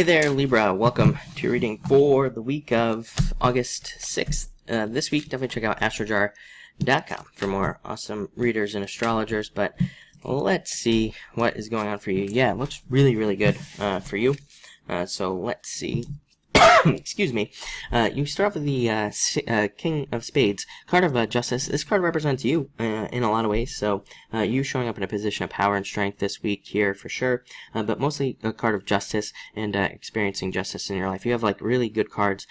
Hey there, Libra. Welcome to your reading for the week of August 6th. This week, definitely check out astrojar.com for more awesome readers and astrologers. But let's see what is going on for you. Yeah, it looks really, really good for you. So let's see. Excuse me. You start off with the King of Spades, card of Justice. This card represents you in a lot of ways. So you showing up in a position of power and strength this week here for sure. But mostly a card of justice and experiencing justice in your life. You have like really good cards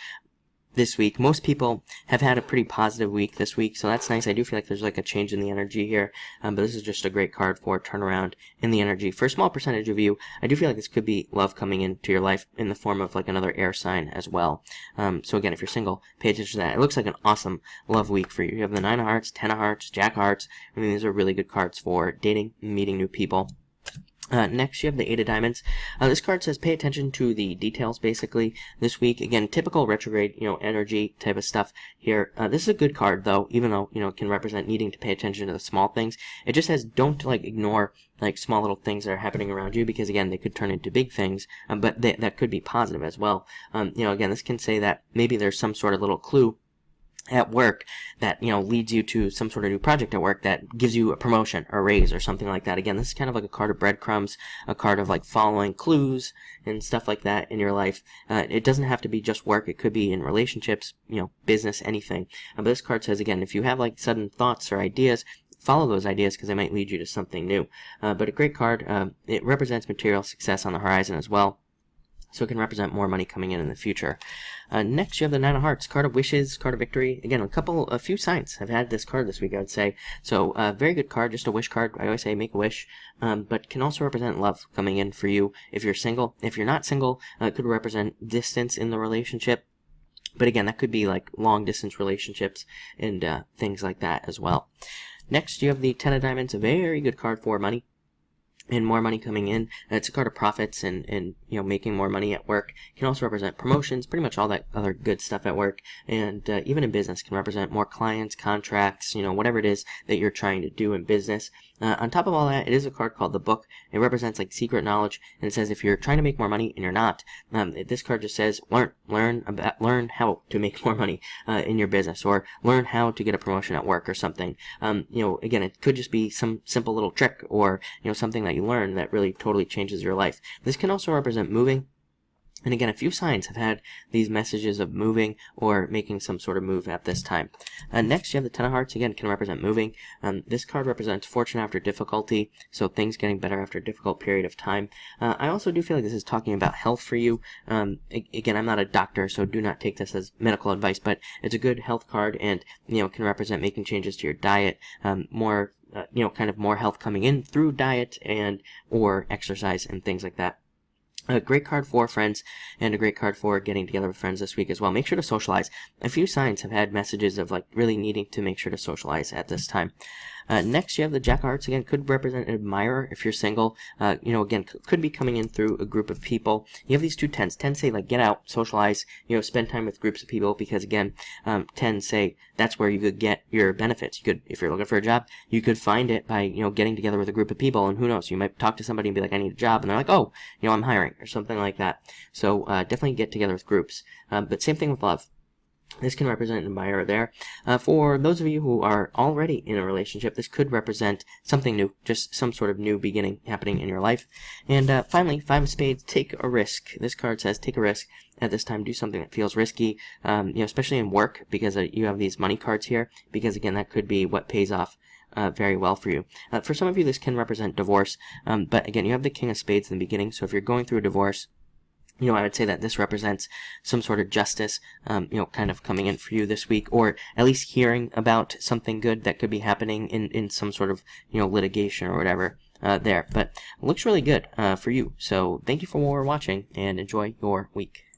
this week. Most people have had a pretty positive week this week, so that's nice. I do feel like there's like a change in the energy here, but this is just a great card for turnaround in the energy. For a small percentage of you, I do feel like this could be love coming into your life in the form of like another air sign as well. So again, if you're single, pay attention to that. It looks like an awesome love week for you. You have the 9 of Hearts, 10 of Hearts, Jack of Hearts. I mean, these are really good cards for dating, meeting new people. Next, you have the 8 of Diamonds. This card says pay attention to the details, basically, this week. Again, typical retrograde, energy type of stuff here. This is a good card, though, even though, it can represent needing to pay attention to the small things. It just says don't, ignore, small little things that are happening around you, because, again, they could turn into big things, but that could be positive as well. Again, this can say that maybe there's some sort of little clue at work that leads you to some sort of new project at work that gives you a promotion or a raise or something like that. Again, this is kind of like a card of breadcrumbs, a card of following clues and stuff like that in your life. It doesn't have to be just work. It could be in relationships, business, anything. But this card says, again, if you have sudden thoughts or ideas, follow those ideas because they might lead you to something new. But a great card. It represents material success on the horizon as well. So it can represent more money coming in the future. Next, you have the 9 of Hearts, card of wishes, card of victory. Again, a few signs have had this card this week, I would say. So, very good card, just a wish card. I always say make a wish, but can also represent love coming in for you if you're single. If you're not single, it could represent distance in the relationship. But again, that could be long distance relationships and things like that as well. Next, you have the 10 of Diamonds, a very good card for money and more money coming in. It's a card of profits and making more money at work. It can also represent promotions, pretty much all that other good stuff at work, and even in business can represent more clients, contracts, whatever it is that you're trying to do in business. On top of all that, it is a card called the Book. It represents secret knowledge, and it says if you're trying to make more money and you're not, this card just says learn how to make more money in your business, or learn how to get a promotion at work or something. Again, it could just be some simple little trick or something that you learn that really totally changes your life. This can also represent moving. And again, a few signs have had these messages of moving or making some sort of move at this time. Next, you have the 10 of Hearts. Again, can represent moving. This card represents fortune after difficulty, so things getting better after a difficult period of time. I also do feel like this is talking about health for you. Again, I'm not a doctor, so do not take this as medical advice, but it's a good health card and, can represent making changes to your diet, more, kind of more health coming in through diet and or exercise and things like that. A great card for friends and a great card for getting together with friends this week as well. Make sure to socialize. A few signs have had messages of really needing to make sure to socialize at this time. Next, you have the Jack of Hearts. Again, could represent an admirer if you're single. Again, could be coming in through a group of people. You have these two 10s. 10s say, get out, socialize, spend time with groups of people, because, again, 10s say that's where you could get your benefits. You could, if you're looking for a job, you could find it by, getting together with a group of people, and who knows, you might talk to somebody and be like, I need a job, and they're like, oh, I'm hiring, or something like that. So, definitely get together with groups. But same thing with love. This can represent an admirer there. For those of you who are already in a relationship, this could represent something new, just some sort of new beginning happening in your life. And finally, 5 of Spades, take a risk. This card says take a risk. At this time, do something that feels risky, especially in work, because you have these money cards here, because again, that could be what pays off very well for you. For some of you, this can represent divorce, but again, you have the King of Spades in the beginning, so if you're going through a divorce, I would say that this represents some sort of justice, kind of coming in for you this week, or at least hearing about something good that could be happening in some sort of, litigation or whatever there. But it looks really good for you. So thank you for watching and enjoy your week.